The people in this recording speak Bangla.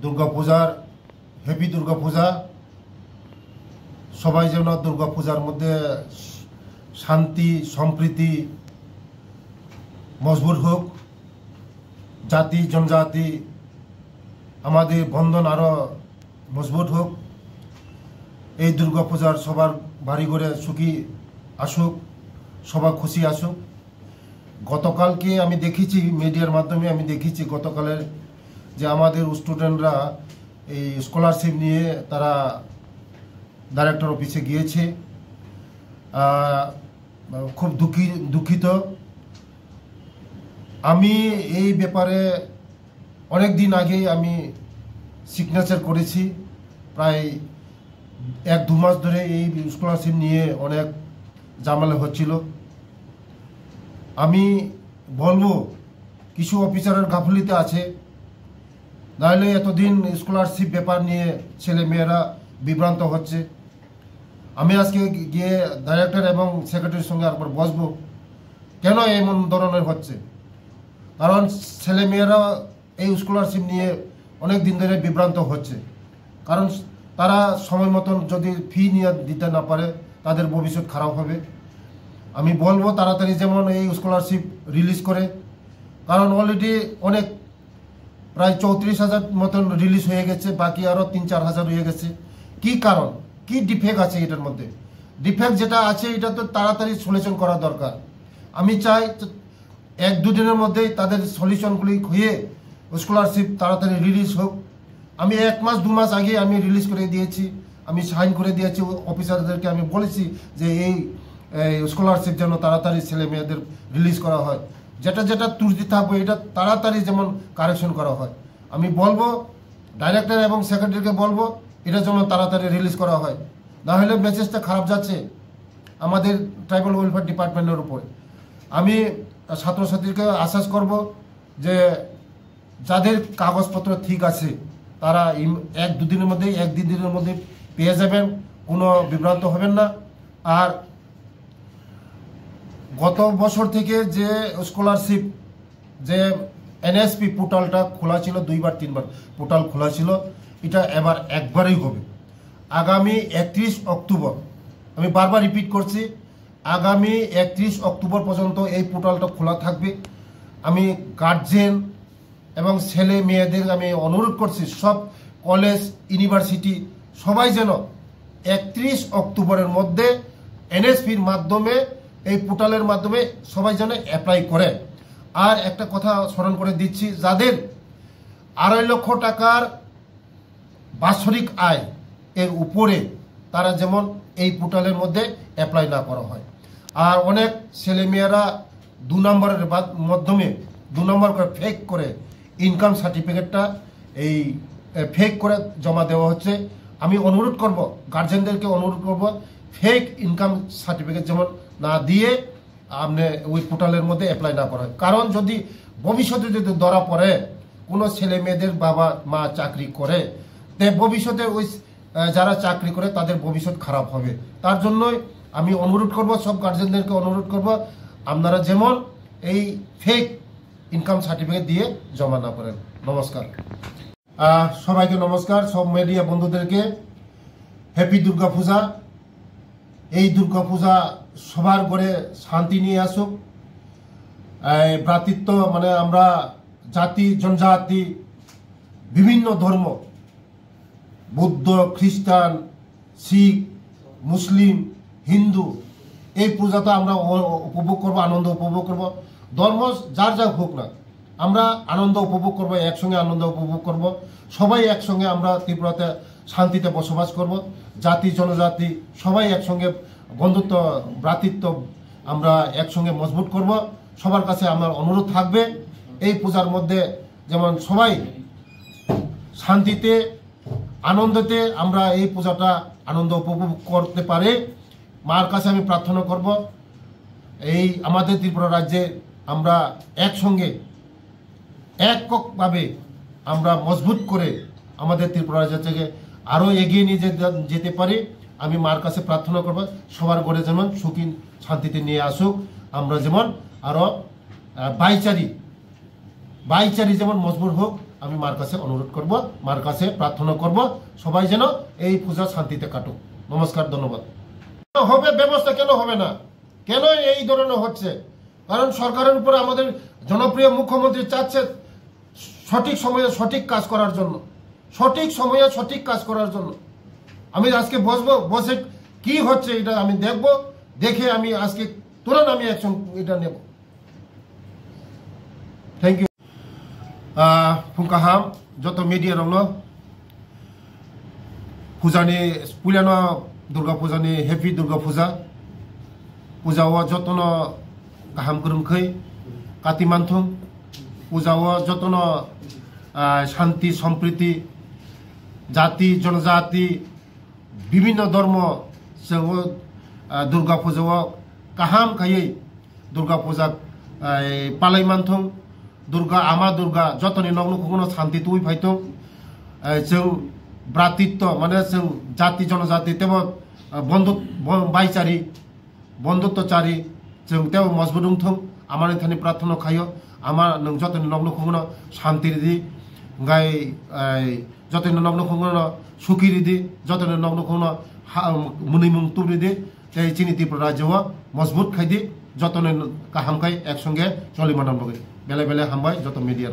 দুর্গাপূজার হ্যাপি দুর্গাপূজা। সবাই যেন দুর্গাপূজার মধ্যে শান্তি সম্প্রীতি মজবুত হোক, জাতি জনজাতি আমাদের বন্ধন আরও মজবুত হোক। এই দুর্গাপূজার সবার বাড়ি ঘরে সুখী আসুক, সবার খুশি আসুক। গতকালকে আমি দেখেছি, মিডিয়ার মাধ্যমে আমি দেখেছি গতকালের যে আমাদের স্টুডেন্টরা এই স্কলারশিপ নিয়ে তারা ডাইরেক্টর অফিসে গিয়েছে। খুব দুঃখিত। আমি এই ব্যাপারে অনেক দিন আগে আমি সিগনেচার করেছি, প্রায় 1-2 মাস ধরে এই স্কলারশিপ নিয়ে অনেক ঝামেলা হচ্ছিল। আমি বলবো কিছু অফিসারের গাফিলতি আছে, নাহলে এতদিন স্কলারশিপ ব্যাপার নিয়ে ছেলে মেয়েরা বিভ্রান্ত হচ্ছে। আমি আজকে গিয়ে ডাইরেক্টর এবং সেক্রেটারির সঙ্গে একবার বসবো, কেন এমন ধরনের হচ্ছে। কারণ ছেলে মেয়েরা এই স্কলারশিপ নিয়ে অনেক দিন ধরে বিভ্রান্ত হচ্ছে, কারণ তারা সময় মতন যদি ফি নিয়ে দিতে না পারে তাদের ভবিষ্যৎ খারাপ হবে। আমি বলবো তাড়াতাড়ি যেমন এই স্কলারশিপ রিলিজ করে, কারণ অলরেডি অনেক প্রায় 34,000 মতন রিলিজ হয়ে গেছে, বাকি আরও 3-4 হাজার হয়ে গেছে। কি কারণ, কি ডিফেক্ট আছে এটার মধ্যে? ডিফেক্ট যেটা আছে এটা তো তাড়াতাড়ি সলিউশন করা দরকার। আমি চাই 1-2 দিনের মধ্যেই তাদের সলিউশনগুলি হয়ে স্কলারশিপ তাড়াতাড়ি রিলিজ হোক। আমি 1 মাস 2 মাস আগে আমি রিলিজ করে দিয়েছি, আমি সাইন করে দিয়েছি অফিসারদেরকে। আমি বলেছি যে এই স্কলারশিপ যেন তাড়াতাড়ি ছেলে মেয়েদের রিলিজ করা হয়, যেটা যেটা ত্রুটি থাকবে এটা তাড়াতাড়ি যেমন কারেকশন করা হয়। আমি বলবো ডাইরেক্টর এবং সেক্রেটারিকে বলবো এটা যেন তাড়াতাড়ি রিলিজ করা হয়, না হলে মেসেজটা খারাপ যাচ্ছে আমাদের ট্রাইবাল ওয়েলফেয়ার ডিপার্টমেন্টের উপরে। আমি ছাত্রছাত্রীকে আশ্বাস করব যে যাদের কাগজপত্র ঠিক আছে তারা 1-2 দিনের মধ্যে 1-2 দিনের মধ্যে পেয়ে যাবেন, কোনো বিভ্রান্ত হবেন না। আর গত বছর থেকে যে স্কলারশিপ যে এনএসপি পোর্টালটা খোলা ছিল, 2-3বার পোর্টাল খোলা ছিল, এটা এবার একবারই হবে। আগামী 31 অক্টোবর, আমি বারবার রিপিট করছি, আগামী 31 অক্টোবর পর্যন্ত এই পোর্টালটা খোলা থাকবে। আমি গার্জেন এবং ছেলে মেয়েদের আমি অনুরোধ করছি, সব কলেজ ইউনিভার্সিটি সবাই যেন 31 অক্টোবরের মধ্যে এনএসপির মাধ্যমে এই পোর্টালের মাধ্যমে সবাই যেন অ্যাপ্লাই করে। আর একটা কথা স্মরণ করে দিচ্ছি, যাদের 2.5 লক্ষ টাকার বাৎসরিক আয় এর উপরে তারা যেমন এই পোর্টালের মধ্যে অ্যাপ্লাই না করা হয়। আর অনেক ছেলেমেয়েরা 2 নম্বরের মাধ্যমে 2 নম্বর করে ফেক করে ইনকাম সার্টিফিকেটটা এই ফেক করে জমা দেওয়া হচ্ছে। আমি অনুরোধ করব, গার্জেনদেরকে অনুরোধ করব, ফেক ইনকাম সার্টিফিকেট যেমন না দিয়ে আপনি ওই পোর্টালের মধ্যে অ্যাপ্লাই না করা হয়। কারণ যদি ভবিষ্যতে যদি ধরা পড়ে কোনো ছেলে মেয়েদের বাবা মা চাকরি করে, তে ভবিষ্যতে ওই যারা চাকরি করে তাদের ভবিষ্যৎ খারাপ হবে। তার জন্যই আমি অনুরোধ করব, সব গার্জেনদেরকে অনুরোধ করব, আপনারা যেমন এই ফেক ইনকাম সার্টিফিকেট দিয়ে জমা না করেন। নমস্কার, সবাইকে নমস্কার। সব মিডিয়া বন্ধুদেরকে হ্যাপি দুর্গাপূজা। এই দুর্গাপূজা সবার ঘরে শান্তি নিয়ে আসুক, ভ্রাতৃত্ব, মানে আমরা জাতি জনজাতি বিভিন্ন ধর্ম, বৌদ্ধ, খ্রিস্টান, শিখ, মুসলিম, হিন্দু, এই পূজাটা আমরা উপভোগ করব, আনন্দ উপভোগ করব। ধর্ম যার যা হোক না, আমরা আনন্দ উপভোগ করব, একসঙ্গে আনন্দ উপভোগ করব। সবাই একসঙ্গে আমরা ত্রিপুরাতে শান্তিতে বসবাস করব। জাতি জনজাতি সবাই একসঙ্গে বন্ধুত্ব ভ্রাতৃত্ব আমরা একসঙ্গে মজবুত করব। সবার কাছে আমার অনুরোধ থাকবে এই পূজার মধ্যে যেমন সবাই শান্তিতে আনন্দতে আমরা এই পূজাটা আনন্দ উপভোগ করতে পারে। মার কাছে আমি প্রার্থনা করব এই আমাদের ত্রিপুরা রাজ্যে আমরা একসঙ্গে এককভাবে আমরা মজবুত করে আমাদের ত্রিপুরা রাজ্য থেকে আরও এগিয়ে নিয়ে যেতে পারি। আমি মার কাছে প্রার্থনা করব সবার ঘরে যেমন সুখী শান্তিতে নিয়ে আসুক, আমরা যেমন আরও ভাইচারি যেমন মজবুত হোক, আমি মার কাছে অনুরোধ করব, মার কাছে প্রার্থনা করব সবাই যেন এই পূজা শান্তিতে কাটুক। নমস্কার, ধন্যবাদ। হবে ব্যবস্থা কেন হবে না? কেন এই ধরনের হচ্ছে? কারণ সরকারের উপরে আমাদের জনপ্রিয় মুখ্যমন্ত্রী চাচ্ছে সঠিক সময়ে সঠিক কাজ করার জন্য, সঠিক সময়ে সঠিক কাজ করার জন্য। আমি আজকে বসবো, বসে কি হচ্ছে এটা আমি দেখব, দেখে আমি আজকে তুরন্ত আমি অ্যাকশন এটা নেব। Thank you. ফুংকাহাম যত মিডিয়া রং পূজানি পুলিয়ানো दुर्गा पूजानि हेपी दुर्गा पूजा पूजाओ जतन गाहाम गोरोमखै काति मानथुं पूजाओ जतन शांति सम्प्रीति जाति जनजाति विभिन्न धर्म जों दुर्गा पूजाओ गाहाम खायै दुर्गा पूजा पालाय मानथुं दुर्गा आमा दुर्गा जतनि नग्न खुगनो शांति तुइ फायथुं जों भ्रातृत्व माने जों जाति जनजाति तेबो बंधु भाईचारी बंधुत्वचारी जों तेबो मजबूत दंथुं आमानि थानि प्रार्थना खायो आमा नों जतनि नग्न खुगनो शांति रिदि गाय जतनि नग्न खुगनो सुखी रिदि जतनि नग्न खुगनो मुनिमुं तुरिदि ते चिनिति राज्यवा मजबूत खायदि जतनि गाहामखाय एकसंगे चलिमानाम लगे बेले बेले हामबाय जत मीडिया